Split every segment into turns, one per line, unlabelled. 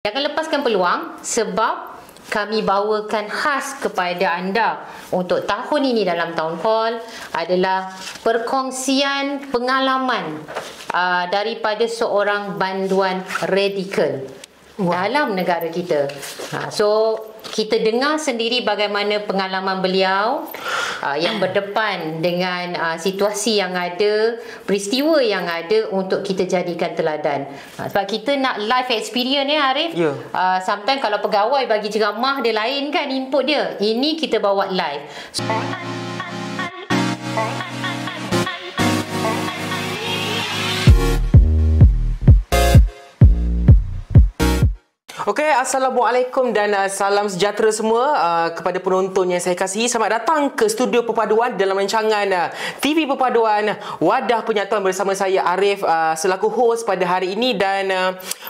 Jangan lepaskan peluang sebab kami bawakan khas kepada anda untuk tahun ini dalam Town Hall adalah perkongsian pengalaman daripada seorang banduan radikal dalam negara kita. So kita dengar sendiri bagaimana pengalaman beliau yang berdepan dengan situasi yang ada, peristiwa yang ada untuk kita jadikan teladan. Sebab kita nak live experience Arif. Sometimes kalau pegawai bagi ceramah dia lain kan input dia. Ini kita bawa live.
Okey, Assalamualaikum dan salam sejahtera semua kepada penonton yang saya kasihi. Selamat datang ke studio Perpaduan dalam rancangan TV Perpaduan Wadah Penyatuan bersama saya Arif selaku host pada hari ini. Dan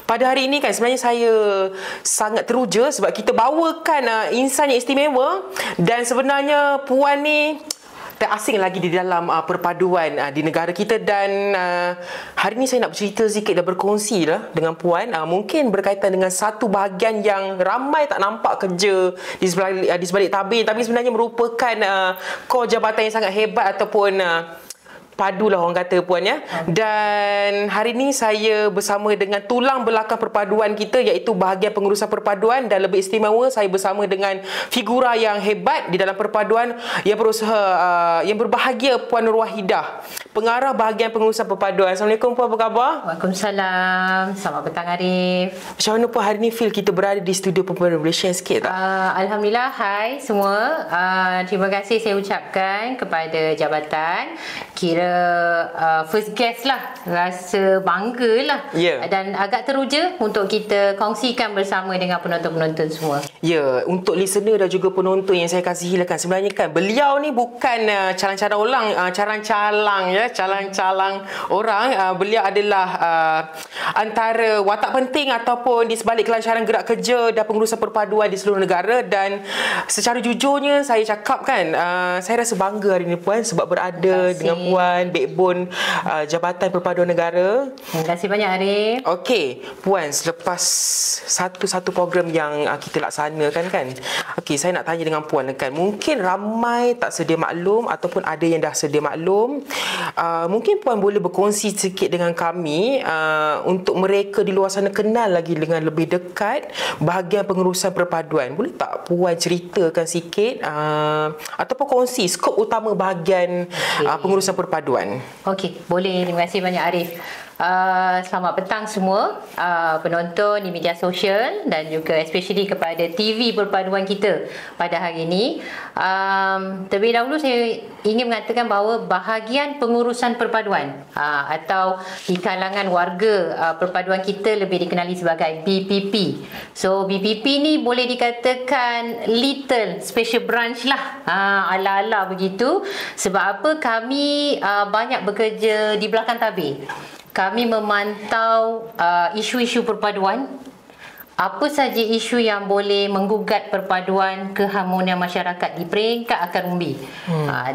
pada hari ini kan sebenarnya saya sangat teruja sebab kita bawakan insan yang istimewa. Dan sebenarnya puan ni tak asing lagi di dalam perpaduan di negara kita. Dan hari ini saya nak bercerita sikit dan berkongsi lah dengan puan mungkin berkaitan dengan satu bahagian yang ramai tak nampak kerja di sebalik tabir, tapi sebenarnya merupakan kor jabatan yang sangat hebat ataupun padu lah orang kata puan ya. Dan hari ini saya bersama dengan tulang belakang perpaduan kita iaitu bahagian pengurusan perpaduan, dan lebih istimewa saya bersama dengan figura yang hebat di dalam perpaduan yang berusaha yang berbahagia, Puan Nur Wahidah, pengarah bahagian pengurusan perpaduan. Assalamualaikum puan, apa khabar?
Waalaikumsalam. Selamat petang Arif.
Macam mana puan hari ni feel kita berada di studio perpaduan? Boleh share sikit tak?
Alhamdulillah, hai semua. Terima kasih saya ucapkan kepada jabatan. Kira first guest lah, rasa bangga lah. Dan agak teruja untuk kita kongsikan bersama dengan penonton-penonton semua.
Untuk listener dan juga penonton yang saya kasihi lah kan, sebenarnya kan beliau ni bukan calang-calang orang, calang-calang orang. Beliau adalah antara watak penting ataupun di sebalik kelancaran gerak kerja dan pengurusan perpaduan di seluruh negara. Dan secara jujurnya saya cakap kan, saya rasa bangga hari ni puan sebab berada dengan puan, backbone Jabatan Perpaduan Negara.
Terima kasih banyak Arif.
Okey, puan, selepas satu program yang kita laksanakan kan. Okey, saya nak tanya dengan puan kan. Mungkin ramai tak sedia maklum ataupun ada yang dah sedia maklum. Mungkin puan boleh berkongsi sikit dengan kami untuk mereka di luar sana kenal lagi dengan lebih dekat bahagian pengurusan perpaduan. Boleh tak puan ceritakan sikit ataupun kongsi skop utama bahagian pengurusan perpaduan?
Okey, boleh. Terima kasih banyak Arif. Selamat petang semua penonton di media sosial dan juga especially kepada TV Perpaduan kita pada hari ini. Terlebih dahulu saya ingin mengatakan bahawa bahagian pengurusan perpaduan atau di kalangan warga perpaduan kita lebih dikenali sebagai BPP. So BPP ni boleh dikatakan little special branch lah, ala-ala begitu. Sebab apa? Kami banyak bekerja di belakang tabir. Kami memantau isu-isu perpaduan, apa saja isu yang boleh menggugat perpaduan keharmonian masyarakat di peringkat akar umbi.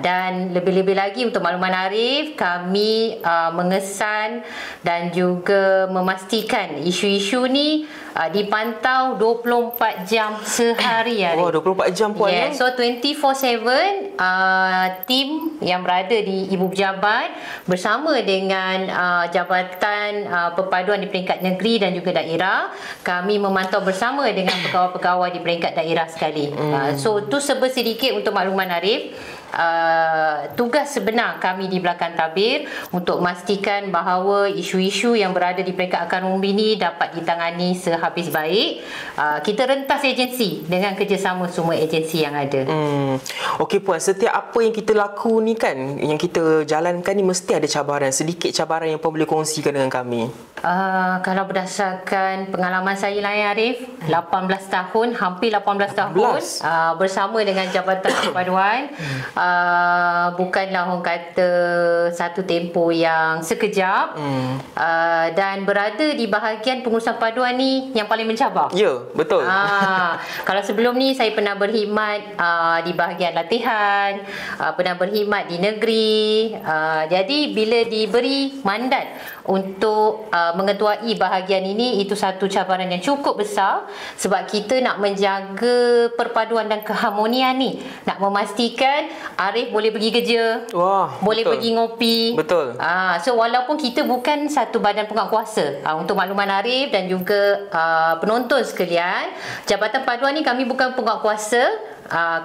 Dan lebih-lebih lagi untuk makluman Arif, kami mengesan dan juga memastikan isu-isu ni dipantau 24 jam sehari Arif.
Oh, 24 jam puan ya?
So 24/7 tim yang berada di Ibu Pejabat bersama dengan Jabatan Perpaduan di peringkat negeri dan juga daerah, kami memantau bersama dengan pegawai-pegawai di peringkat daerah sekali. So tu sedikit untuk makluman Arif. Tugas sebenar kami di belakang tabir untuk memastikan bahawa isu-isu yang berada di peringkat akar umbi ini dapat ditangani sehabis baik. Kita rentas agensi dengan kerjasama semua agensi yang ada.
Okey puan, setiap apa yang kita laku ni kan, yang kita jalankan ni mesti ada cabaran. Sedikit cabaran yang puan boleh kongsikan dengan kami.
Kalau berdasarkan pengalaman saya lah ya Arif, 18 tahun, hampir 18 tahun bersama dengan Jabatan Perpaduan. Bukanlah orang kata satu tempoh yang sekejap. Dan berada di bahagian pengurusan perpaduan ni yang paling mencabar.
Ya, betul.
Kalau sebelum ni saya pernah berkhidmat di bahagian latihan, pernah berkhidmat di negeri. Jadi bila diberi mandat untuk mengetuai bahagian ini, itu satu cabaran yang cukup besar sebab kita nak menjaga perpaduan dan keharmonian ni, nak memastikan Arif boleh pergi kerja, boleh pergi ngopi.
Betul.
So walaupun kita bukan satu badan penguatkuasa, untuk makluman Arif dan juga penonton sekalian, Jabatan Paduan ni kami bukan penguatkuasa.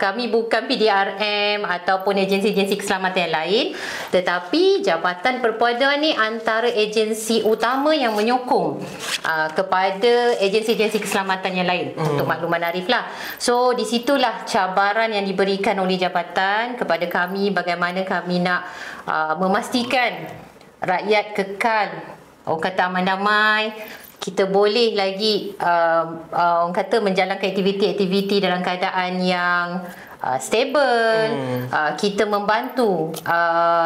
Kami bukan PDRM ataupun agensi-agensi keselamatan yang lain, tetapi Jabatan Perpaduan ni antara agensi utama yang menyokong kepada agensi-agensi keselamatan yang lain, untuk makluman Arif lah. So di situlah cabaran yang diberikan oleh jabatan kepada kami, bagaimana kami nak memastikan rakyat kekal, orang kata aman damai, kita boleh lagi orang kata menjalankan aktiviti-aktiviti dalam keadaan yang stable. Kita membantu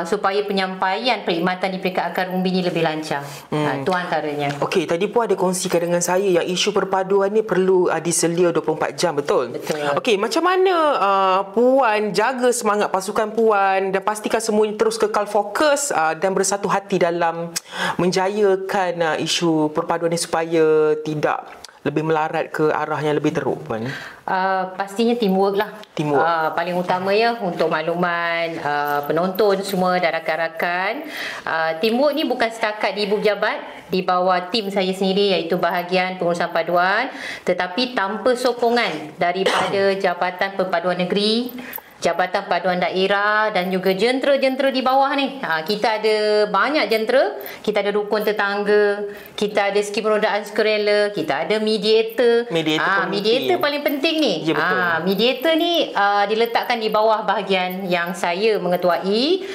supaya penyampaian perkhidmatan di peringkat akar umbi ni lebih lancar. Itu antaranya.
Okey, tadi Puan ada kongsikan dengan saya yang isu perpaduan ni perlu diselia 24 jam, betul?
Betul.
Okey, macam mana Puan jaga semangat pasukan Puan dan pastikan semuanya terus kekal fokus dan bersatu hati dalam menjayakan isu perpaduan ni supaya tidak lebih melarat ke arah yang lebih teruk, Puan?
Pastinya teamwork lah.
Teamwork.
Paling utama ya, untuk makluman penonton semua dan rakan-rakan, teamwork ni bukan setakat di ibu pejabat, di bawah tim saya sendiri iaitu bahagian pengurusan paduan, tetapi tanpa sokongan daripada Jabatan Perpaduan Negeri, Jabatan Paduan Daerah dan juga jentera-jentera di bawah ni. Kita ada banyak jentera, kita ada rukun tetangga, kita ada skim penodaan sukarela, kita ada mediator. Mediator paling penting ni.
Ya, betul.
Mediator ni diletakkan di bawah bahagian yang saya mengetuai.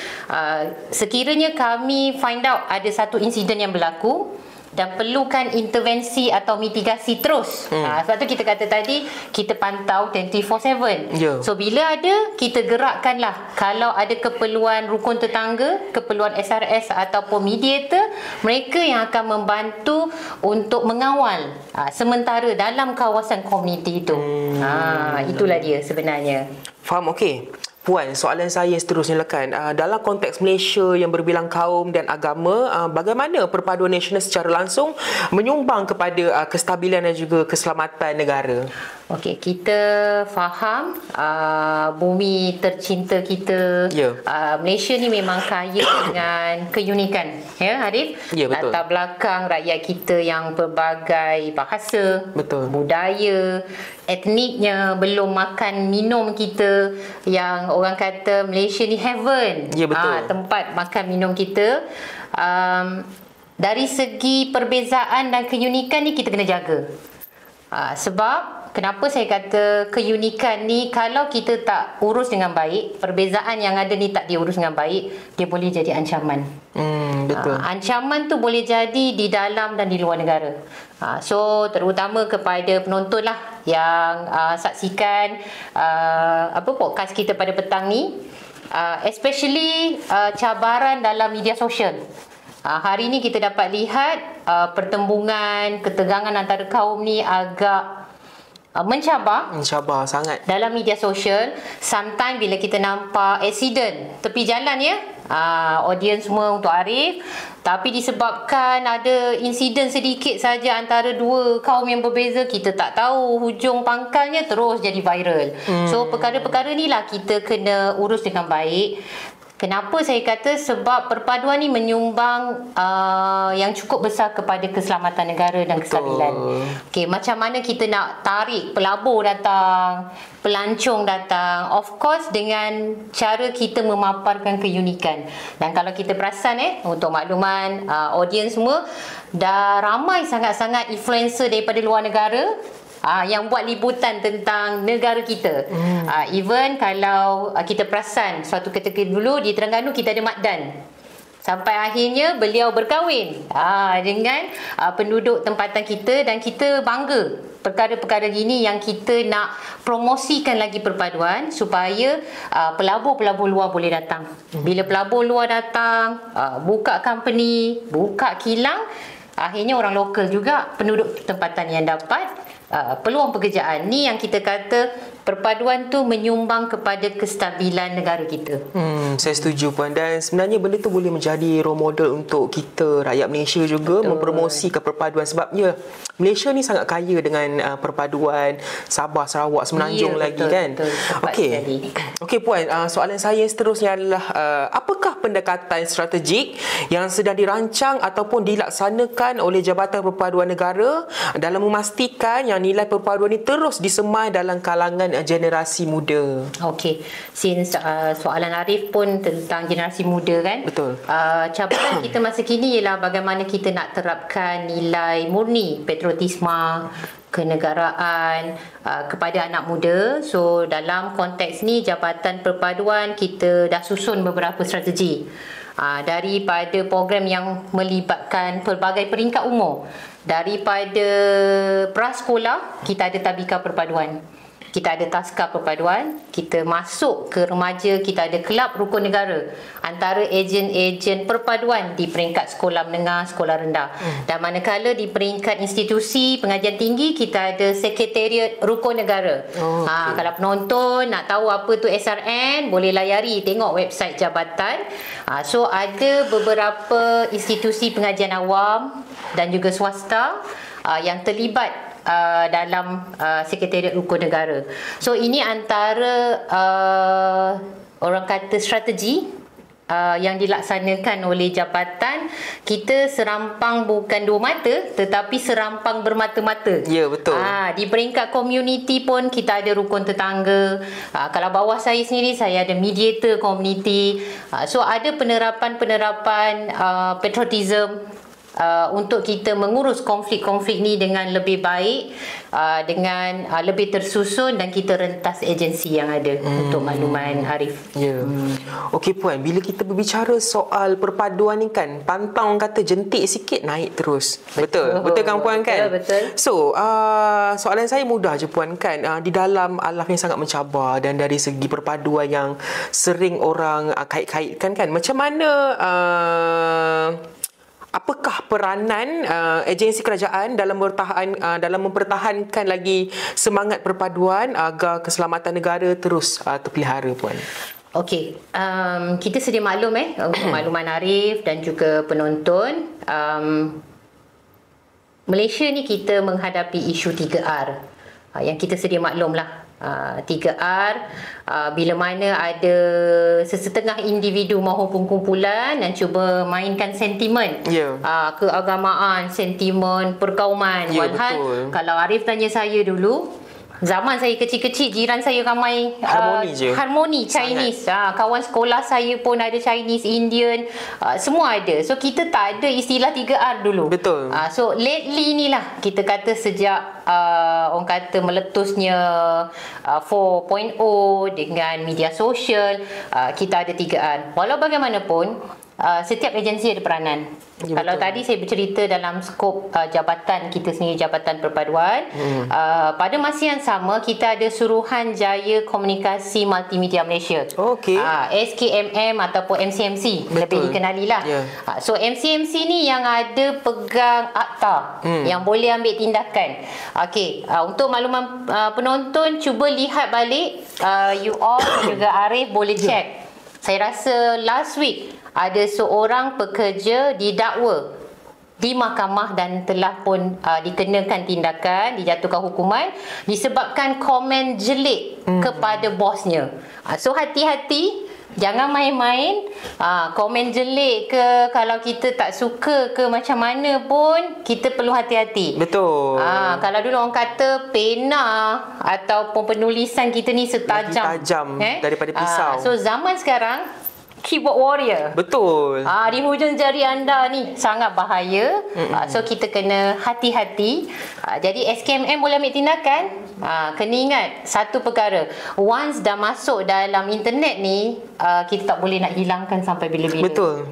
Sekiranya kami find out ada satu insiden yang berlaku dan perlukan intervensi atau mitigasi terus. Sebab tu kita kata tadi, kita pantau 24/7. So bila ada, kita gerakkanlah. Kalau ada keperluan rukun tetangga, keperluan SRS ataupun mediator, mereka yang akan membantu untuk mengawal sementara dalam kawasan komuniti itu. Itulah dia sebenarnya.
Faham, okey. Puan, soalan saya seterusnya lekan. Dalam konteks Malaysia yang berbilang kaum dan agama, bagaimana perpaduan nasional secara langsung menyumbang kepada kestabilan dan juga keselamatan negara?
Okey, kita faham bumi tercinta kita, Malaysia ni memang kaya dengan keunikan, ya Arif?
Ya, betul.
Latar belakang rakyat kita yang berbagai bahasa,
betul,
budaya, etniknya, belum makan minum kita yang orang kata Malaysia ni heaven.
Ya, betul.
Tempat makan minum kita. Dari segi perbezaan dan keunikan ni kita kena jaga. Sebab kenapa saya kata keunikan ni, kalau kita tak urus dengan baik, perbezaan yang ada ni tak diurus dengan baik, dia boleh jadi ancaman.
Betul.
Ancaman tu boleh jadi di dalam dan di luar negara. So terutama kepada penonton lah yang saksikan podcast kita pada petang ni, especially cabaran dalam media sosial. Hari ni kita dapat lihat pertembungan, ketegangan antara kaum ni agak mencabar
sangat
dalam media sosial. Sometimes bila kita nampak accident tepi jalan, ya, audience semua untuk Arif, tapi disebabkan ada insiden sedikit saja antara dua kaum yang berbeza, kita tak tahu hujung pangkalnya, terus jadi viral. So perkara-perkara ni lah kita kena urus dengan baik. Kenapa saya kata? Sebab perpaduan ni menyumbang yang cukup besar kepada keselamatan negara dan kestabilan. Okey, macam mana kita nak tarik pelabur datang, pelancong datang? Of course dengan cara kita memaparkan keunikan. Dan kalau kita perasan, untuk makluman audience semua, dah ramai sangat-sangat influencer daripada luar negara yang buat liputan tentang negara kita. Even kalau kita perasan, suatu ketika dulu di Terengganu kita ada Mat Dan, sampai akhirnya beliau berkahwin dengan penduduk tempatan kita, dan kita bangga perkara-perkara gini yang kita nak promosikan lagi perpaduan supaya pelabur-pelabur luar boleh datang. Bila pelabur luar datang, buka company, buka kilang, akhirnya orang lokal juga, penduduk tempatan yang dapat peluang pekerjaan. Ni yang kita kata perpaduan tu menyumbang kepada kestabilan negara kita.
Saya setuju Puan, dan sebenarnya benda tu boleh menjadi role model untuk kita rakyat Malaysia juga. Betul. Mempromosikan perpaduan, sebabnya Malaysia ni sangat kaya dengan perpaduan Sabah, Sarawak, Semenanjung lagi
betul,
kan. Okey Puan, soalan saya seterusnya adalah apakah pendekatan strategik yang sedang dirancang ataupun dilaksanakan oleh Jabatan Perpaduan Negara dalam memastikan yang nilai perpaduan ini terus disemai dalam kalangan generasi muda?
Okey, since soalan Arif pun tentang generasi muda kan.
Betul.
Cabaran kita masa kini ialah bagaimana kita nak terapkan nilai murni patriotisme, kenegaraan kepada anak muda. So dalam konteks ni, Jabatan Perpaduan kita dah susun beberapa strategi daripada program yang melibatkan pelbagai peringkat umur. Daripada prasekolah, kita ada Tabika Perpaduan, kita ada Taska Perpaduan, kita masuk ke remaja, kita ada Kelab Rukun Negara, antara ejen-ejen perpaduan di peringkat sekolah menengah, sekolah rendah. Dan manakala di peringkat institusi pengajian tinggi, kita ada Sekretariat Rukun Negara. Kalau penonton nak tahu apa tu SRN, boleh layari tengok website jabatan. So ada beberapa institusi pengajian awam dan juga swasta yang terlibat dalam Sekretariat Rukun Negara. So ini antara orang kata strategi yang dilaksanakan oleh jabatan kita. Serampang bukan dua mata, tetapi serampang bermata-mata.
Ya, betul.
Di peringkat komuniti pun kita ada rukun tetangga. Kalau bawah saya sendiri, saya ada mediator komuniti. So ada penerapan-penerapan patriotism untuk kita mengurus konflik-konflik ni dengan lebih baik, dengan lebih tersusun, dan kita rentas agensi yang ada untuk makluman Arif.
Ya. Okey Puan, bila kita berbicara soal perpaduan ni kan, pantang orang kata jentik sikit naik terus. Betul? Betul kan Puan kan?
Betul.
So, soalan saya mudah je Puan kan. Di dalam alam yang sangat mencabar dan dari segi perpaduan yang sering orang kait-kaitkan kan, macam mana apakah peranan agensi kerajaan dalam mempertahankan lagi semangat perpaduan agar keselamatan negara terus terpelihara Puan?
Okey, kita sedia maklum untuk makluman Arif dan juga penonton, Malaysia ni kita menghadapi isu 3R yang kita sedia maklum lah. 3R, bila mana ada sesetengah individu maupun kumpulan yang cuba mainkan sentimen keagamaan, sentimen perkauman. Walhal kalau Arif tanya saya dulu, zaman saya kecil-kecil, jiran saya ramai harmoni Chinese. Kawan sekolah saya pun ada Chinese, Indian, semua ada. So kita tak ada istilah 3R dulu.
Betul.
So lately ni lah kita kata sejak orang kata meletusnya 4.0 dengan media sosial, kita ada 3R. Walau bagaimanapun, setiap agensi ada peranan. Ya, kalau tadi saya bercerita dalam skop jabatan kita sendiri, Jabatan Perpaduan, pada masa yang sama kita ada Suruhanjaya Komunikasi Multimedia Malaysia. SKMM ataupun MCMC, lebih dikenali lah. So MCMC ni yang ada pegang akta, yang boleh ambil tindakan. Untuk makluman penonton, cuba lihat balik, you all juga Arif boleh check. Saya rasa last week ada seorang pekerja didakwa di mahkamah dan telah pun dikenakan tindakan, dijatuhkan hukuman disebabkan komen jelek kepada bosnya. So hati-hati, jangan main-main. Komen jelek ke, kalau kita tak suka ke macam mana pun, kita perlu hati-hati.
Betul.
Kalau dulu orang kata pena ataupun penulisan kita ni setajam,
tajam daripada pisau.
So zaman sekarang keyboard warrior.
Betul.
Di hujung jari anda ni sangat bahaya. So kita kena hati-hati. Jadi SKMM boleh ambil tindakan. Kena ingat satu perkara, once dah masuk dalam internet ni, kita tak boleh nak hilangkan sampai bila-bila.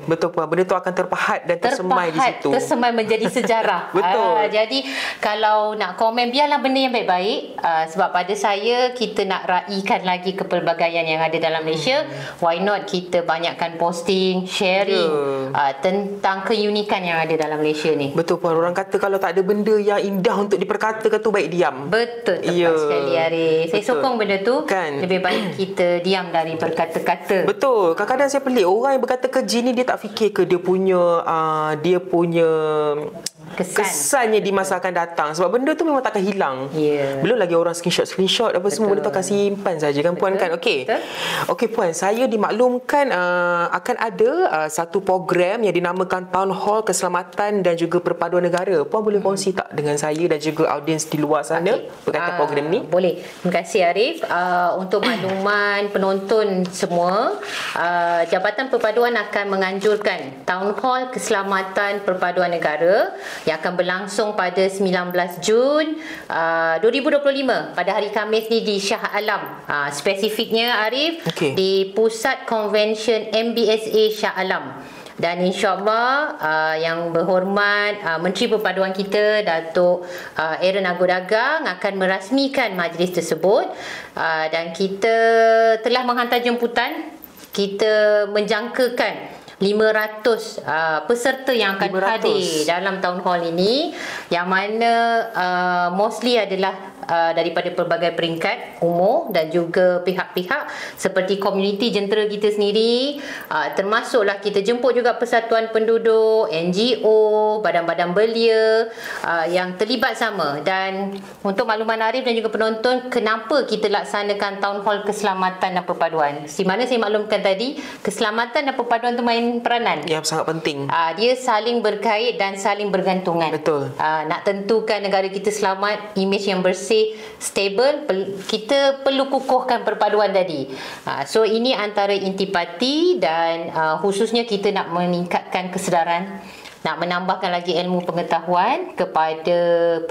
Betul puan. Benda tu akan terpahat dan tersemai di situ.
Tersemai menjadi sejarah.
Betul.
Jadi kalau nak komen, biarlah benda yang baik-baik. Sebab pada saya, kita nak raikan lagi kepelbagaian yang ada dalam Malaysia. Why not kita banyakkan posting, sharing tentang keunikan yang ada dalam Malaysia ni.
Betul puan. Orang kata kalau tak ada benda yang indah untuk diperkatakan tu, baik diam.
Betul, tepat sekali Arif. Saya sokong benda tu.
Kan?
Lebih baik kita diam dari berkata-kata.
Betul. Kadang-kadang saya pelik, orang yang berkata keji ni, dia tak fikir ke dia punya kesannya di masa akan datang. Sebab benda tu memang takkan hilang. Belum lagi orang screenshot apa semua, benda tu akan simpan saja kan puan. Kan okey puan, saya dimaklumkan akan ada satu program yang dinamakan Town Hall Keselamatan dan juga Perpaduan Negara. Puan boleh kongsi tak dengan saya dan juga audiens di luar sana berkaitan program ni?
Boleh. Terima kasih Arif. Untuk makluman penonton semua, Jabatan Perpaduan akan menganjurkan Town Hall Keselamatan Perpaduan Negara yang akan berlangsung pada 19 Jun 2025 pada hari Khamis ni di Shah Alam. Spesifiknya Arif, di Pusat Convention MBSA Shah Alam. Dan insyaAllah yang berhormat Menteri Perpaduan kita Datuk Aaron Agodagang akan merasmikan majlis tersebut. Dan kita telah menghantar jemputan. Kita menjangkakan 500 peserta yang akan hadir dalam town hall ini, yang mana mostly adalah daripada pelbagai peringkat umur dan juga pihak-pihak seperti komuniti jentera kita sendiri, termasuklah kita jemput juga persatuan penduduk, NGO, badan-badan belia yang terlibat sama. Dan untuk makluman Arif dan juga penonton, kenapa kita laksanakan town hall keselamatan dan perpaduan, di mana saya maklumkan tadi, keselamatan dan perpaduan tu main peranan
yang sangat penting.
Dia saling berkait dan saling bergantungan.
Betul.
Nak tentukan negara kita selamat, imej yang bersih, stable, kita perlu kukuhkan perpaduan tadi. So ini antara intipati dan khususnya kita nak meningkatkan kesedaran, nak menambahkan lagi ilmu pengetahuan kepada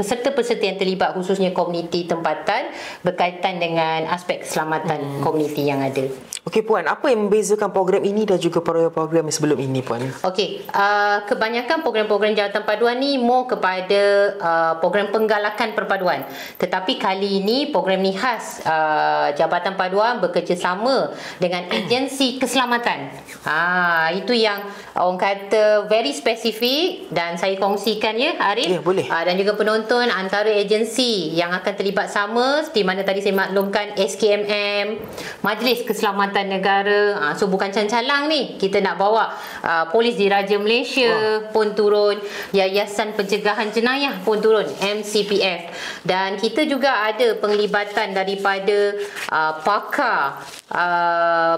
peserta-peserta yang terlibat, khususnya komuniti tempatan, berkaitan dengan aspek keselamatan komuniti yang ada.
Okey puan, apa yang membezakan program ini dan juga program-program sebelum ini puan?
Okey, kebanyakan program-program Jabatan Perpaduan ni more kepada program penggalakan perpaduan. Tetapi kali ini program ni khas Jabatan Perpaduan bekerjasama dengan agensi keselamatan. Itu yang orang kata very spesifik dan saya kongsikan ya Arif.
Ya, boleh.
Dan juga penonton, antara agensi yang akan terlibat sama seperti mana tadi saya maklumkan, SKMM, Majlis Keselamatan Negara. So bukan calang-calang ni, kita nak bawa Polis Diraja Malaysia pun turun, Yayasan Pencegahan Jenayah pun turun, MCPF. Dan kita juga ada penglibatan daripada pakar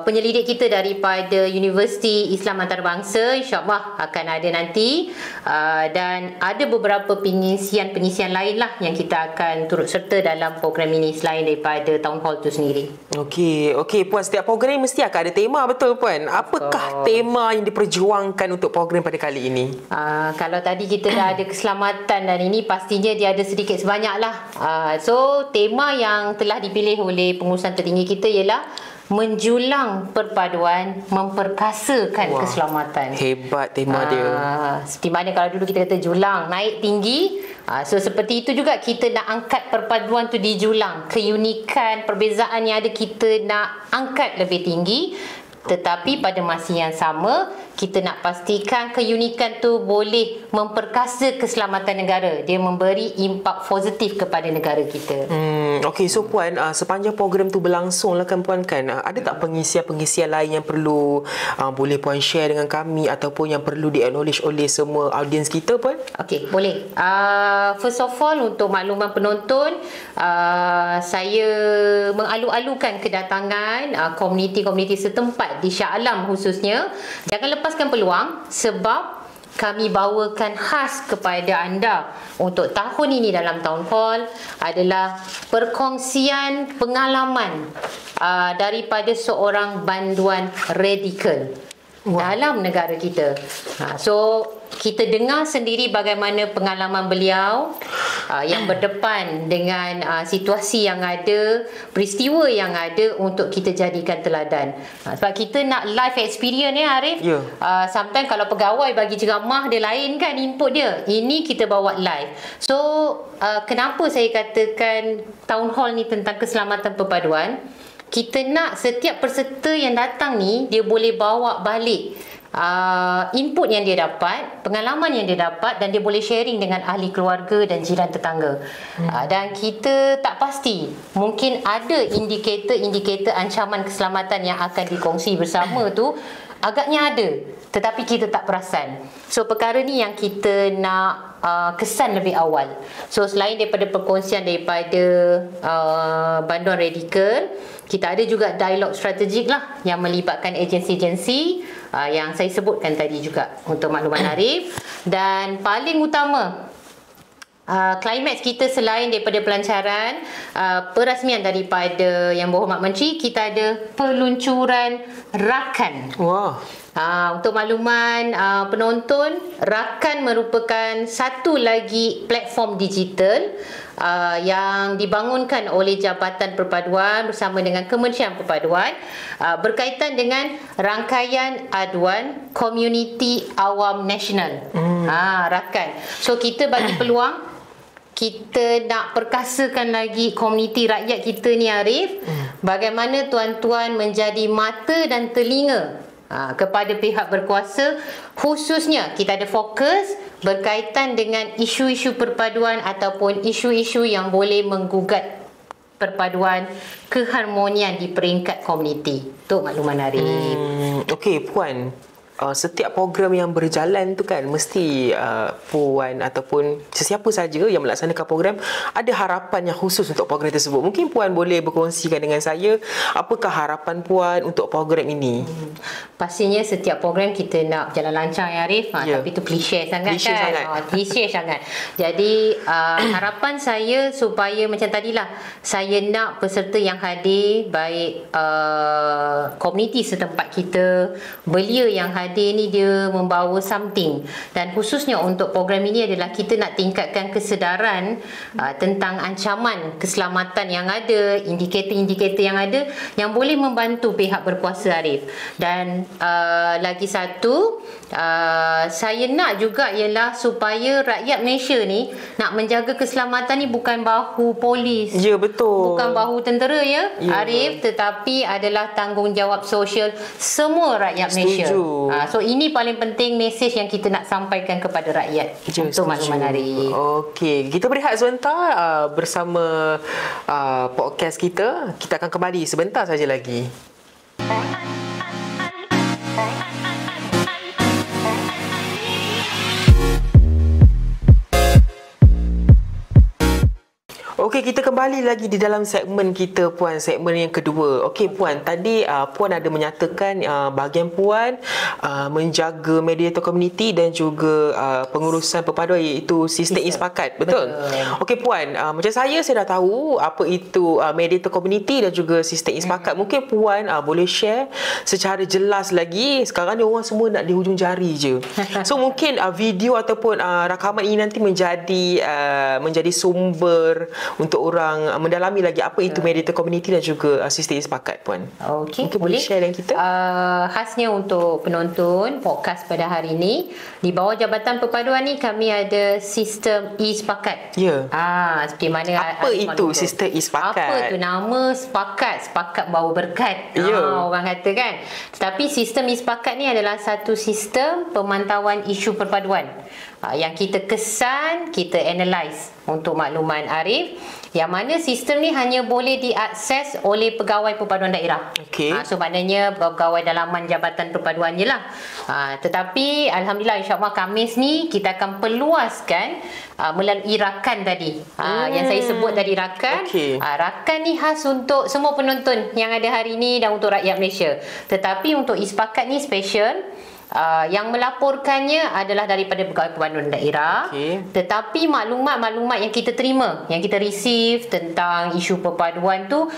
penyelidik kita daripada Universiti Islam Antarabangsa, insyaAllah akan ada nanti. Dan ada beberapa pengisian lain lah yang kita akan turut serta dalam program ini selain daripada town hall tu sendiri.
Okey puan, setiap program ni mesti akan ada tema, betul puan? Apakah tema yang diperjuangkan untuk program pada kali ini?
Kalau tadi kita dah ada keselamatan dan ini pastinya dia ada sedikit sebanyak lah. So tema yang telah dipilih oleh pengurusan tertinggi kita ialah menjulang perpaduan, memperkasakan keselamatan.
Hebat tema dia.
Seperti mana kalau dulu kita kata julang, naik tinggi. So seperti itu juga kita nak angkat perpaduan tu dijulang. Keunikan, perbezaan yang ada kita nak angkat lebih tinggi. Tetapi pada masa yang sama, kita nak pastikan keunikan tu boleh memperkasa keselamatan negara. Dia memberi impak positif kepada negara kita.
Okey, so puan, sepanjang program tu berlangsung lah kan puan kan, ada tak pengisian-pengisian lain yang perlu boleh puan share dengan kami ataupun yang perlu di-acknowledge oleh semua audiens kita puan?
Okey, boleh. First of all, untuk makluman penonton, saya mengalu-alukan kedatangan komuniti-komuniti setempat di Shah Alam khususnya. Jangan lepaskan peluang sebab kami bawakan khas kepada anda untuk tahun ini dalam Town Hall adalah perkongsian pengalaman daripada seorang banduan radikal dalam negara kita. So kita dengar sendiri bagaimana pengalaman beliau yang berdepan dengan situasi yang ada, peristiwa yang ada untuk kita jadikan teladan. Sebab kita nak live experience ya Arif.
Yeah.
Sometimes kalau pegawai bagi ceramah dia lain kan input dia. Ini kita bawa live. So kenapa saya katakan town hall ni tentang keselamatan perpaduan? Kita nak setiap peserta yang datang ni dia boleh bawa balik input yang dia dapat, pengalaman yang dia dapat, dan dia boleh sharing dengan ahli keluarga dan jiran tetangga. Dan kita tak pasti, mungkin ada indikator-indikator ancaman keselamatan yang akan dikongsi bersama tu agaknya ada, tetapi kita tak perasan. So perkara ni yang kita nak kesan lebih awal. So selain daripada perkongsian daripada banduan radikal, kita ada juga dialog strategik lah yang melibatkan agensi-agensi yang saya sebutkan tadi juga untuk makluman Arif. Dan paling utama, klimaks kita selain daripada pelancaran perasmian daripada Yang Berhormat Menteri, kita ada peluncuran rakan.
Wah.
Untuk makluman penonton, rakan merupakan satu lagi platform digital yang dibangunkan oleh Jabatan Perpaduan bersama dengan Kementerian Perpaduan berkaitan dengan rangkaian aduan Komuniti Awam Nasional. Rakan. So kita bagi peluang, kita nak perkasakan lagi komuniti rakyat kita ni Arif. Bagaimana tuan-tuan menjadi mata dan telinga kepada pihak berkuasa, khususnya kita ada fokus berkaitan dengan isu-isu perpaduan ataupun isu-isu yang boleh menggugat perpaduan, keharmonian di peringkat komuniti. Untuk makluman Arif.
Okey Puan, setiap program yang berjalan tu kan mesti Puan ataupun sesiapa saja yang melaksanakan program ada harapan yang khusus untuk program tersebut. Mungkin Puan boleh berkongsikan dengan saya apakah harapan Puan untuk program ini?
Pastinya setiap program kita nak berjalan lancar ya Arif. Tapi itu klise sangat klise sangat. Jadi harapan saya supaya macam tadilah, saya nak peserta yang hadir baik komuniti setempat kita, belia yang hadir ni dia membawa something. Dan khususnya untuk program ini adalah kita nak tingkatkan kesedaran tentang ancaman keselamatan yang ada, indikator-indikator yang ada yang boleh membantu pihak berkuasa Arif. Dan lagi satu, saya nak juga ialah supaya rakyat Malaysia ni nak menjaga keselamatan ni bukan bahu polis.
Ya, betul.
Bukan bahu tentera ya Arif, tetapi adalah tanggungjawab sosial semua rakyat Malaysia. So ini paling penting mesej yang kita nak sampaikan kepada rakyat. Untuk makluman Arif.
Okey, kita berehat sebentar bersama podcast kita. Kita akan kembali sebentar saja lagi. Okey, kita kembali lagi di dalam segmen kita Puan, segmen yang kedua. Okey Puan, tadi Puan ada menyatakan bahagian Puan menjaga mediator community dan juga pengurusan perpaduan iaitu sistem ispakat, betul? Okey Puan, macam saya dah tahu apa itu mediator community dan juga sistem ispakat. Mungkin Puan boleh share secara jelas lagi. Sekarang ni orang semua nak di hujung jari je. So mungkin video ataupun rakaman ini nanti menjadi sumber untuk orang mendalami lagi apa itu mediator community dan juga sistem ispakat Puan.
Okey,
mungkin boleh share dengan kita.
Khasnya untuk penonton podcast pada hari ini, di bawah Jabatan Perpaduan ni kami ada sistem ispakat.
Ya.
Seperti mana
apa itu sistem ispakat?
Apa tu nama sepakat bawa berkat. Orang kata kan. Tetapi sistem ispakat ni adalah satu sistem pemantauan isu perpaduan yang kita kesan, kita analyse untuk makluman Arif, yang mana sistem ni hanya boleh diakses oleh pegawai perpaduan daerah. So maknanya pegawai dalaman Jabatan Perpaduan je lah. Tetapi Alhamdulillah, insyaAllah Khamis ni kita akan peluaskan melalui rakan tadi. Yang saya sebut tadi rakan. Rakan ni khas untuk semua penonton yang ada hari ni dan untuk rakyat Malaysia. Tetapi untuk ispakat ni special. Yang melaporkannya adalah daripada pegawai perpaduan daerah. Tetapi maklumat-maklumat yang kita terima, yang kita receive tentang isu perpaduan tu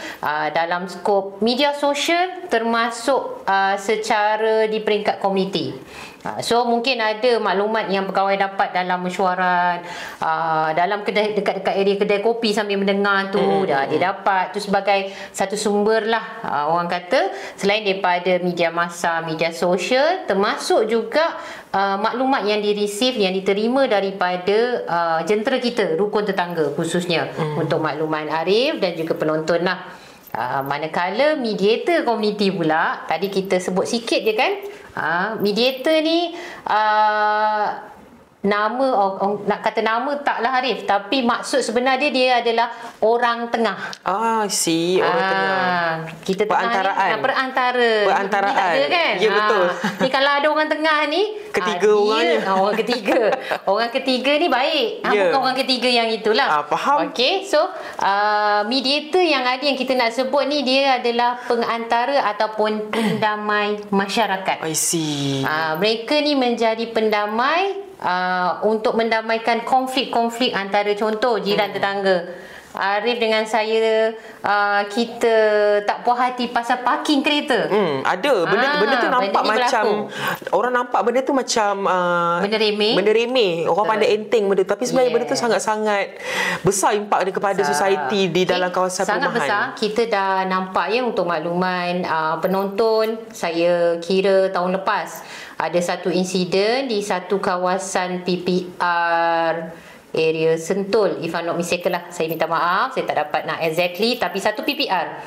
dalam skop media sosial, termasuk secara di peringkat komuniti. So mungkin ada maklumat yang pegawai dapat dalam mesyuarat, dalam kedai, dekat-dekat area kedai kopi sambil mendengar tu, dia dapat tu sebagai satu sumber lah, orang kata, selain daripada media massa, media sosial, termasuk juga maklumat yang di-receive, yang diterima daripada jentera kita, rukun tetangga khususnya, untuk makluman Arif dan juga penonton lah. Manakala mediator komuniti pula, tadi kita sebut sikit je kan, mediator ni nama, nak kata nama taklah Arif, tapi maksud sebenar dia adalah orang tengah.
Orang tengah.
Kita
perantaraan. Perantaraan.
Ni tak ada kan?
Ya, betul.
Ni kalau ada orang tengah ni,
ketiga orangnya.
Orang ketiga. Orang ketiga ni baik. Bukan orang ketiga yang itulah.
Faham.
Okey, so mediator yang ada yang kita nak sebut ni, dia adalah pengantara ataupun pendamai masyarakat.
I see.
Mereka ni menjadi pendamai untuk mendamaikan konflik-konflik antara, contoh, jiran tetangga. Arif dengan saya, kita tak puas hati pasal parking kereta.
Ada. Benda tu nampak macam orang nampak benda tu macam benda remeh. Orang pandai enteng benda tu, tapi sebenarnya benda tu sangat-sangat besar impak dia kepada society di dalam kawasan
sangat
perumahan.
Sangat besar. Kita dah nampak ya, untuk makluman penonton, saya kira tahun lepas ada satu insiden di satu kawasan PPR area Sentul, if I'm not mistaken lah. Saya minta maaf, saya tak dapat nak exactly, tapi satu PPR.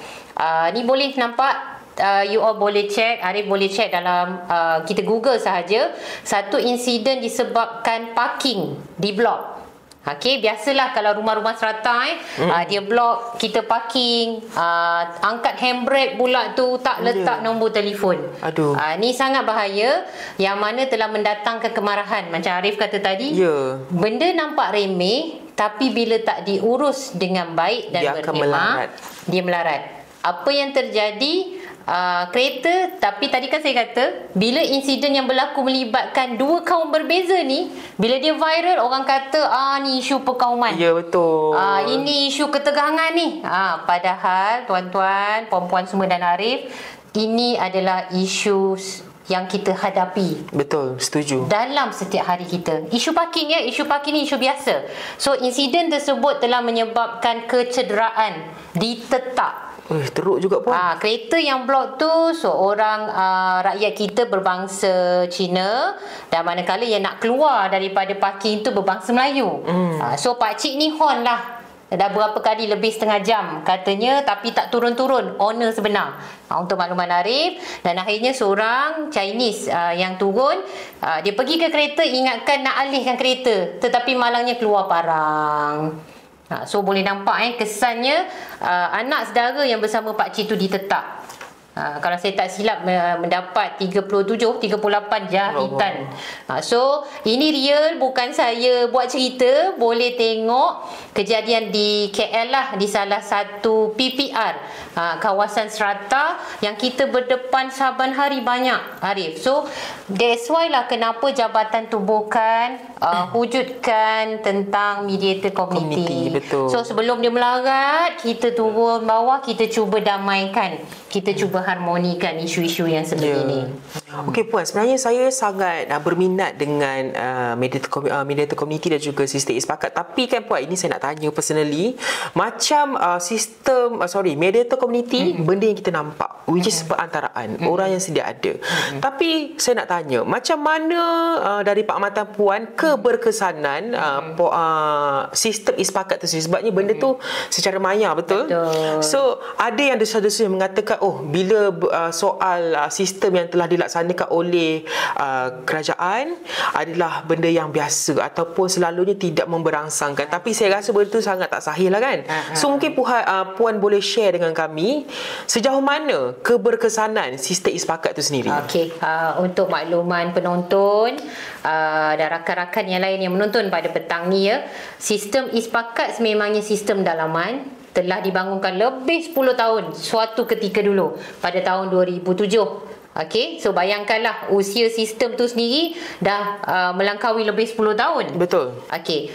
Ni boleh nampak, you all boleh check, Arif boleh check dalam, kita Google sahaja, satu insiden disebabkan parking di blok. Okey, biasalah kalau rumah-rumah serata dia blok, kita parking, angkat handbrake pula tu, tak letak nombor telefon.
Aduh.
Ni sangat bahaya, yang mana telah mendatangkan kemarahan. Macam Arif kata tadi, benda nampak remeh, tapi bila tak diurus dengan baik dan berhemah, dia melarat. Apa yang terjadi? Kereta, tapi tadi kan saya kata, bila insiden yang berlaku melibatkan dua kaum berbeza ni, bila dia viral, orang kata ni isu perkauman.
Ya, betul.
Ini isu ketegangan ni. Padahal tuan-tuan, puan-puan semua dan Arif, ini adalah isu yang kita hadapi.
Betul, setuju.
Dalam setiap hari kita. Isu parking isu parking ni isu biasa. So insiden tersebut telah menyebabkan kecederaan ditetak.
Teruk juga pun.
Kereta yang blok tu seorang rakyat kita berbangsa Cina, dan manakala yang nak keluar daripada parking tu berbangsa Melayu. So pakcik ni horn lah. Dah berapa kali, lebih setengah jam katanya, tapi tak turun-turun owner sebenar. Untuk makluman Arif, dan akhirnya seorang Chinese yang turun, dia pergi ke kereta, ingatkan nak alihkan kereta, tetapi malangnya keluar parang. So boleh nampak kesannya anak saudara yang bersama pakcik tu ditetak. Kalau saya tak silap mendapat 37-38 jahitan. So ini real, bukan saya buat cerita. Boleh tengok kejadian di KL lah, di salah satu PPR kawasan serata yang kita berdepan saban hari banyak, Arif. So that's why lah kenapa jabatan tubuhkan wujudkan tentang mediator community.
Betul.
So sebelum dia melarat, kita turun bawah, kita cuba damaikan, kita cuba harmonikan isu-isu yang seperti ini.
Okey puan, sebenarnya saya sangat berminat dengan mediator community dan juga sistem ispakat. Tapi kan puan, ini saya nak tanya personally, macam sistem mediator community, benda yang kita nampak, which is perantaraan, orang yang sedia ada. Tapi saya nak tanya, macam mana dari pengamatan puan keberkesanan sistem ispakat tu sendiri, sebabnya benda tu secara maya, betul? So ada yang desa-desa yang mengatakan, bila soal sistem yang telah dilaksanakan oleh kerajaan adalah benda yang biasa ataupun selalunya tidak memberangsangkan. Tapi saya rasa benda tu sangat tak sahih lah kan. So mungkin puan boleh share dengan kami sejauh mana keberkesanan sistem ispakat tu sendiri.
Okey, untuk makluman penonton dan rakan-rakan yang lain yang menonton pada petang ni sistem ispakat sememangnya sistem dalaman telah dibangunkan lebih 10 tahun suatu ketika dulu pada tahun 2007. Okey, so bayangkanlah usia sistem tu sendiri dah melangkaui lebih 10 tahun.
Betul.
Okey,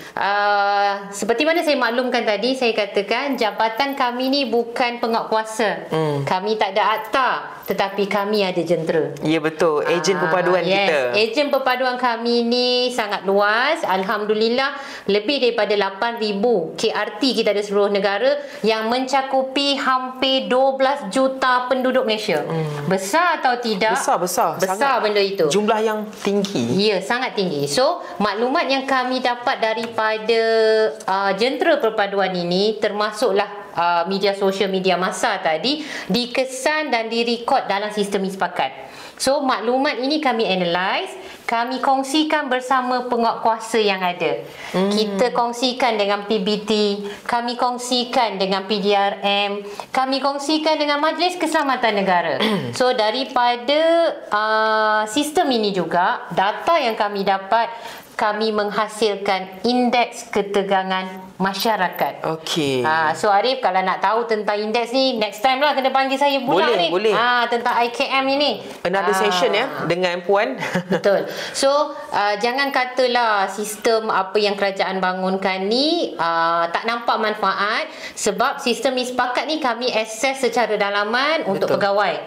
seperti mana saya maklumkan tadi, saya katakan jabatan kami ni bukan penguatkuasa. Kami tak ada akta, tetapi kami ada jentera.
Ya, betul. Ejen perpaduan kita.
Ejen perpaduan kami ni sangat luas. Alhamdulillah, lebih daripada 8,000 KRT kita ada seluruh negara yang mencakupi hampir 12 juta penduduk Malaysia. Besar atau tidak?
Besar.
Besar benda itu.
Jumlah yang tinggi.
Ya, sangat tinggi. So, maklumat yang kami dapat daripada jentera perpaduan ini termasuklah media sosial, media massa tadi dikesan dan direkod dalam sistem Ispakat. So, maklumat ini kami analyse, kami kongsikan bersama penguatkuasa yang ada. Kita kongsikan dengan PBT, kami kongsikan dengan PDRM, kami kongsikan dengan Majlis Keselamatan Negara. So, daripada sistem ini juga, data yang kami dapat, kami menghasilkan indeks ketegangan masyarakat.
Okey.
So Arif, kalau nak tahu tentang indeks ni, next time lah kena panggil saya pula ni.
Boleh.
Tentang IKM ini.
Another session ya dengan Puan.
Betul. So jangan katalah sistem apa yang kerajaan bangunkan ni tak nampak manfaat, sebab sistem Ispakat ni kami akses secara dalaman untuk pegawai.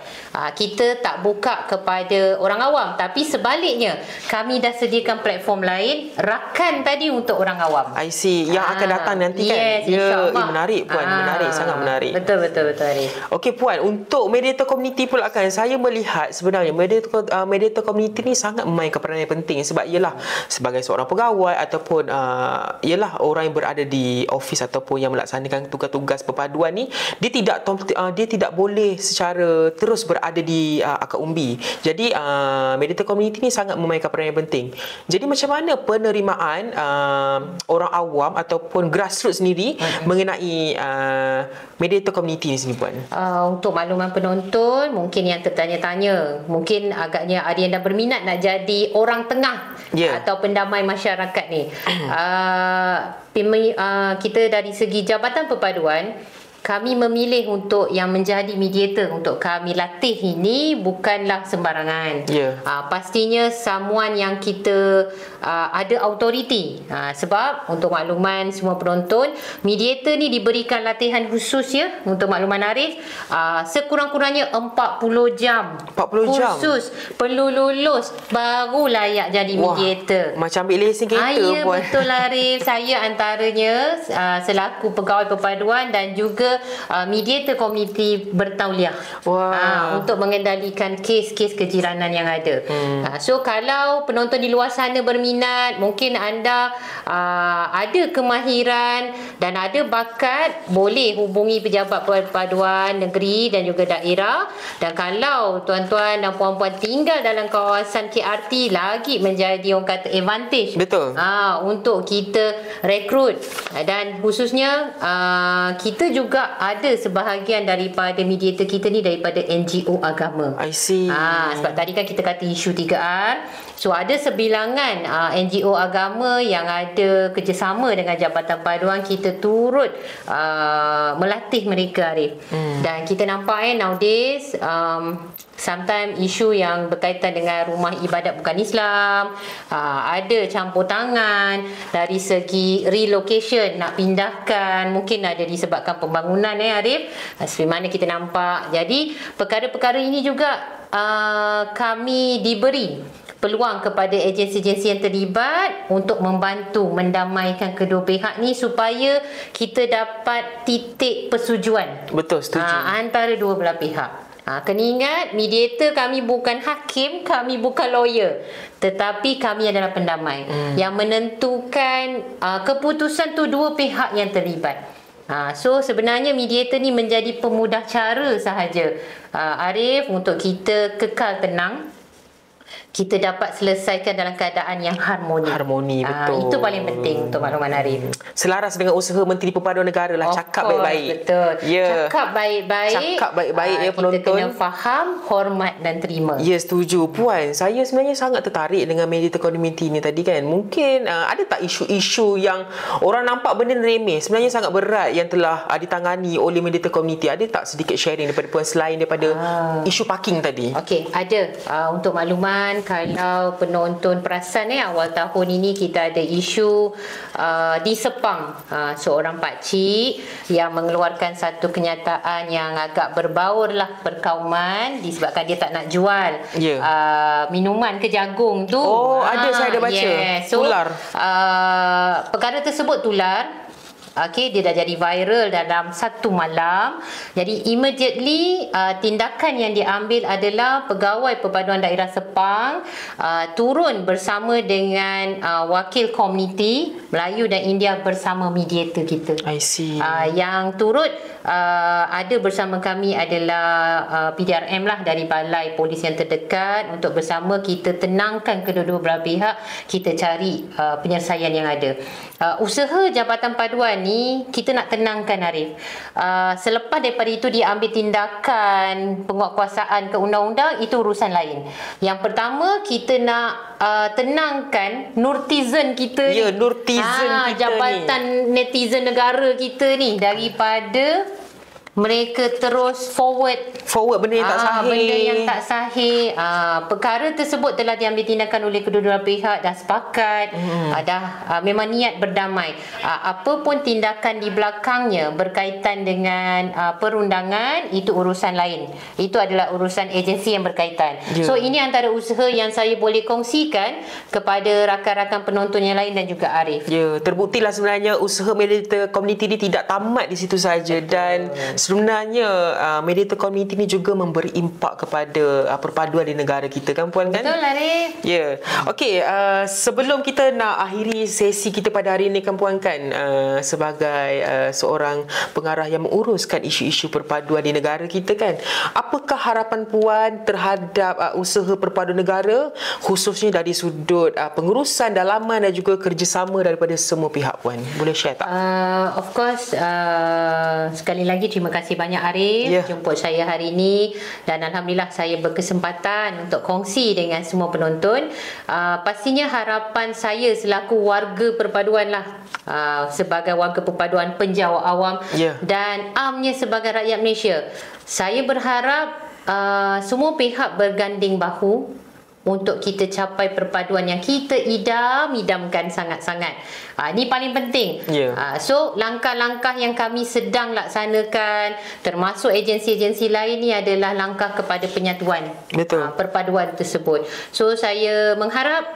Kita tak buka kepada orang awam, tapi sebaliknya kami dah sediakan platform lain, rakan tadi untuk orang awam.
I see. Yang akan datang nanti kan.
Yes, insyaAllah.
Menarik Puan, menarik, sangat menarik.
Betul Arif.
Okey Puan, untuk mediator community pula kan, saya melihat sebenarnya mediator community ni sangat memainkan peranan yang penting, sebab ialah sebagai seorang pegawai ataupun ialah orang yang berada di office ataupun yang melaksanakan tugas-tugas perpaduan ni, dia tidak boleh secara terus berada di akar umbi. Jadi mediator community ni sangat memainkan peranan yang penting. Jadi macam mana penerimaan orang awam ataupun grassroots sendiri mengenai mediator community ni sini Puan?
Untuk makluman penonton, mungkin yang tertanya-tanya, mungkin agaknya ada yang dah berminat nak jadi orang tengah atau pendamai masyarakat ni. Kita dari segi Jabatan Perpaduan, kami memilih untuk yang menjadi mediator untuk kami latih ini bukanlah sembarangan. Pastinya someone yang kita ada authority. Sebab untuk makluman semua penonton, mediator ni diberikan latihan khusus ya, untuk makluman Arif, sekurang-kurangnya 40 jam.
40 jam?
Khusus. Perlu lulus baru layak jadi mediator.
Macam ambil lesen kereta
ya,
Puan.
betul Arif. Saya antaranya selaku pegawai perpaduan dan juga mediator komuniti bertauliah untuk mengendalikan kes-kes kejiranan yang ada. So kalau penonton di luar sana berminat, mungkin anda ada kemahiran dan ada bakat, boleh hubungi pejabat perpaduan negeri dan juga daerah. Dan kalau tuan-tuan dan puan-puan tinggal dalam kawasan KRT, lagi menjadi orang kata advantage.
Betul.
Untuk kita rekrut, dan khususnya kita juga ada sebahagian daripada mediator kita ni daripada NGO agama.
I see.
Sebab tadi kan kita kata isu 3R. So ada sebilangan NGO agama yang ada kerjasama dengan Jabatan Perpaduan, kita turut melatih mereka Arif. Dan kita nampak nowadays sometimes isu yang berkaitan dengan rumah ibadat bukan Islam, ada campur tangan dari segi relocation, nak pindahkan, mungkin ada disebabkan pembangunan Arif, seperti mana kita nampak. Jadi perkara-perkara ini juga kami diberi peluang kepada agensi-agensi yang terlibat untuk membantu mendamaikan kedua pihak ni supaya kita dapat titik persetujuan.
Betul, setuju.
Antara dua belah pihak. Kena ingat, mediator kami bukan hakim, kami bukan lawyer, tetapi kami adalah pendamai yang menentukan keputusan tu dua pihak yang terlibat. So sebenarnya mediator ni menjadi pemudah cara sahaja Arif, untuk kita kekal tenang, kita dapat selesaikan dalam keadaan yang harmoni.
Betul.
Itu paling penting untuk makluman Arif.
Selaras dengan usaha Menteri Perpaduan Negara lah. Cakap baik-baik.
Betul.
Ya.
Cakap baik-baik. Ya penonton. Kita kena faham, hormat dan terima.
Ya, setuju. Puan, saya sebenarnya sangat tertarik dengan mediator community ni tadi kan. Mungkin ada tak isu-isu yang orang nampak benda remeh, sebenarnya sangat berat yang telah ditangani oleh mediator community? Ada tak sedikit sharing daripada Puan selain daripada isu parking tadi?
Okey, ada. Untuk makluman, kalau penonton perasan awal tahun ini kita ada isu di Sepang, seorang pakcik yang mengeluarkan satu kenyataan yang agak berbaur lah perkauman disebabkan dia tak nak jual minuman ke jagung tu.
Ada, saya ada baca.
So,
tular.
Perkara tersebut tular. Okey, dia dah jadi viral dalam satu malam. Jadi immediately tindakan yang diambil adalah pegawai Perpaduan Daerah Sepang turun bersama dengan wakil komuniti Melayu dan India bersama mediator kita.
I see.
Yang turut ada bersama kami adalah PDRM lah dari Balai Polis yang terdekat untuk bersama kita tenangkan kedua-dua belah pihak, kita cari penyelesaian yang ada. Usaha Jabatan Paduan ni kita nak tenangkan Arif. Selepas daripada itu dia ambil tindakan penguatkuasaan ke undang-undang, itu urusan lain. Yang pertama kita nak tenangkan nurtizen kita ni.
Nurtizen kita
jabatan
ni.
Netizen negara kita ni daripada mereka terus forward benda yang tak sahih. Benda yang tak sahih. Perkara tersebut telah diambil tindakan oleh kedua-dua pihak, dah sepakat, memang niat berdamai. Apapun tindakan di belakangnya berkaitan dengan perundangan, itu urusan lain. Itu adalah urusan agensi yang berkaitan. So ini antara usaha yang saya boleh kongsikan kepada rakan-rakan penonton yang lain dan juga Arif.
Terbuktilah sebenarnya usaha mediator community ni tidak tamat di situ saja. Dan sebenarnya mediator community ni juga memberi impak kepada perpaduan di negara kita kan Puan kan?
Betul Arif.
Okey, sebelum kita nak akhiri sesi kita pada hari ini kan Puan kan, sebagai seorang pengarah yang menguruskan isu-isu perpaduan di negara kita kan, apakah harapan Puan terhadap usaha perpaduan negara, khususnya dari sudut pengurusan dalaman dan juga kerjasama daripada semua pihak Puan? Boleh share tak?
Of course, sekali lagi terima kasih banyak Arif jemput saya hari ini, dan Alhamdulillah saya berkesempatan untuk kongsi dengan semua penonton. Pastinya harapan saya selaku warga perpaduan lah, sebagai warga perpaduan penjawat awam dan amnya sebagai rakyat Malaysia, saya berharap semua pihak berganding bahu untuk kita capai perpaduan yang kita idam-idamkan sangat-sangat. Ini paling penting. So langkah-langkah yang kami sedang laksanakan termasuk agensi-agensi lain ni adalah langkah kepada penyatuan perpaduan tersebut. So saya mengharap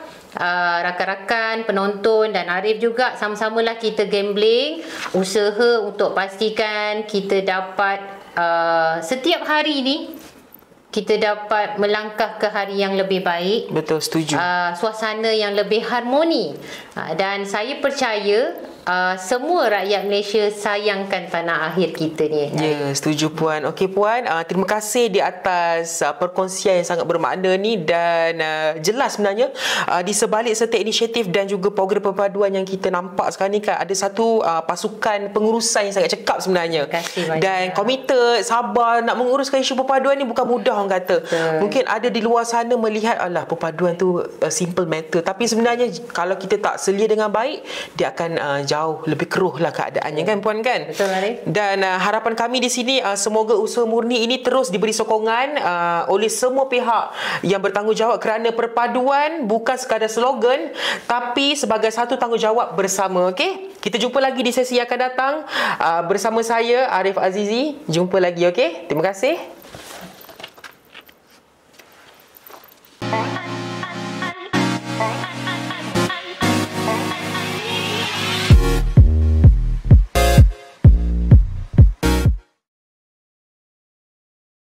rakan-rakan, penonton dan Arif juga sama-samalah kita gambling, usaha untuk pastikan kita dapat setiap hari ni kita dapat melangkah ke hari yang lebih baik.
Betul, setuju.
Suasana yang lebih harmoni. Dan saya percaya semua rakyat Malaysia sayangkan tanah akhir kita ni.
Setuju Puan. Okey Puan, terima kasih di atas perkongsian yang sangat bermakna ni, dan jelas sebenarnya di sebalik setiap inisiatif dan juga program perpaduan yang kita nampak sekarang ni kan, ada satu pasukan pengurusan yang sangat cekap sebenarnya. Dan komited, sabar nak menguruskan isu perpaduan ni bukan mudah orang kata. Mungkin ada di luar sana melihat alah perpaduan tu simple matter, tapi sebenarnya kalau kita tak selia dengan baik, dia akan jauh lebih keruh lah keadaannya kan Puan kan?
Betul Arif.
Dan harapan kami di sini semoga usaha murni ini terus diberi sokongan oleh semua pihak yang bertanggungjawab, kerana perpaduan bukan sekadar slogan tapi sebagai satu tanggungjawab bersama. Okey? Kita jumpa lagi di sesi yang akan datang bersama saya Arif Azizi. Jumpa lagi, okey? Terima kasih.